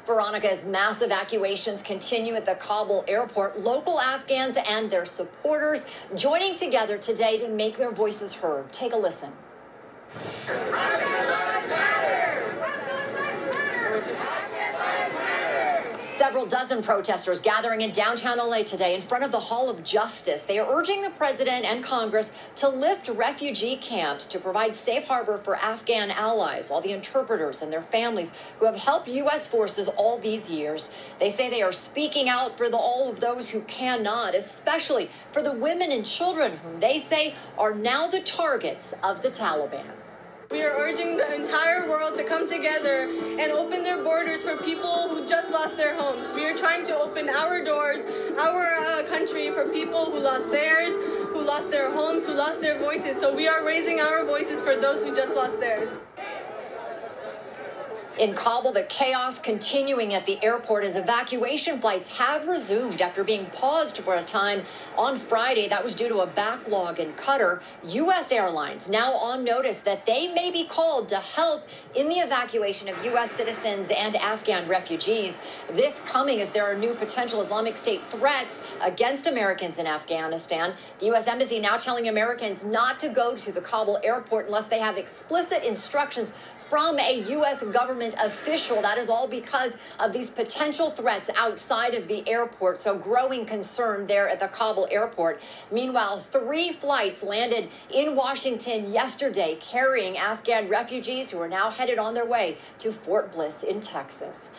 Veronica, as mass evacuations continue at the Kabul airport, local Afghans and their supporters joining together today to make their voices heard. Take a listen. Several dozen protesters gathering in downtown LA today in front of the Hall of Justice. They are urging the president and Congress to lift refugee camps to provide safe harbor for Afghan allies, all the interpreters and their families who have helped U.S. forces all these years. They say they are speaking out for all of those who cannot, especially for the women and children whom they say are now the targets of the Taliban. We are urging the entire world to come together and open their borders for people who just lost their homes. We are trying to open our doors, our country, for people who lost theirs, who lost their homes, who lost their voices. So we are raising our voices for those who just lost theirs. In Kabul, the chaos continuing at the airport as evacuation flights have resumed after being paused for a time on Friday. That was due to a backlog in Qatar. U.S. airlines now on notice that they may be called to help in the evacuation of U.S. citizens and Afghan refugees. This coming as there are new potential Islamic State threats against Americans in Afghanistan. The U.S. Embassy now telling Americans not to go to the Kabul airport unless they have explicit instructions from a U.S. government official. That is all because of these potential threats outside of the airport. So growing concern there at the Kabul airport. Meanwhile, 3 flights landed in Washington yesterday carrying Afghan refugees who are now headed on their way to Fort Bliss in Texas.